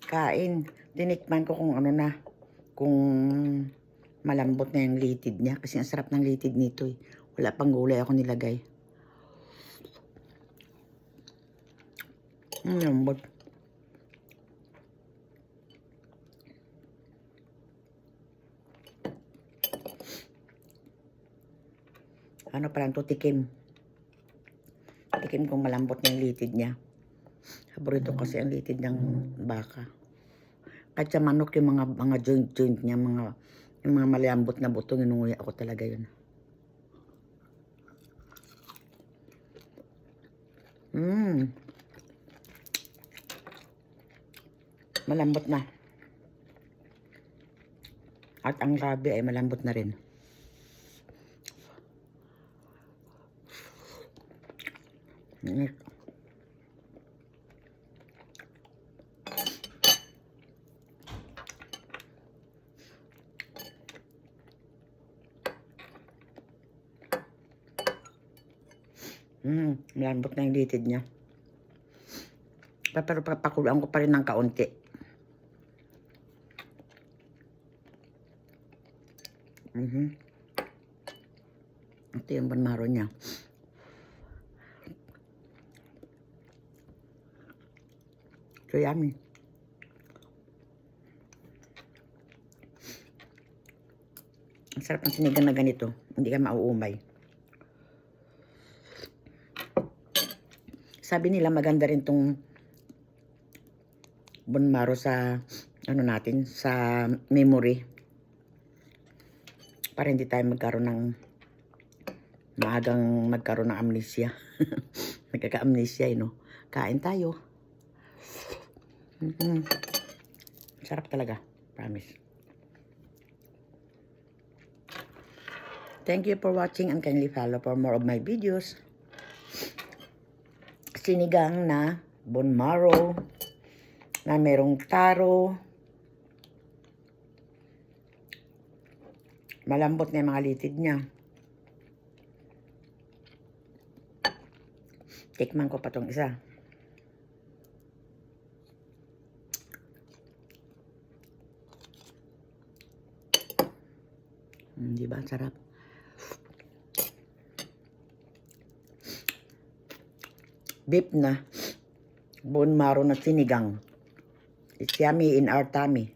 kain. Tinikman ko kung ano na, kung malambot na yung litid niya. Kasi ang sarap ng litid nito eh. Wala pang gulay ako nilagay. Lambot. Ano pa lang to, tikim. Tikim kung malambot na yung litid niya. Paborito kasi ang litid ng baka. Kahit sa manok, yung mga joint niya, yung mga malambot na buto, inunguya ako talaga yun. Malambot na. At ang gabi ay malambot na rin. Malambot na yung litid niya. Pero papakulaan ko pa rin ng kaunti. Ito yung banmaro niya. So yummy. Ang sarap ng sinigang na ganito. Hindi ka mauumay. Sabi nila maganda rin tong bonmaro sa ano natin, sa memory. Para hindi tayo magkaroon ng maagang magkaroon ng amnesia. Nagkaka-amnesia, no? Kain tayo. Sarap talaga. Promise. Thank you for watching and kindly follow for more of my videos. Sinigang na bonmaro na merong taro. Malambot na yung mga litid niya. Tikman ko pa tong isa. Diba? Sarap. Beef na bonmaro na sinigang. It's yummy in our tummy.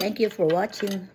Thank you for watching.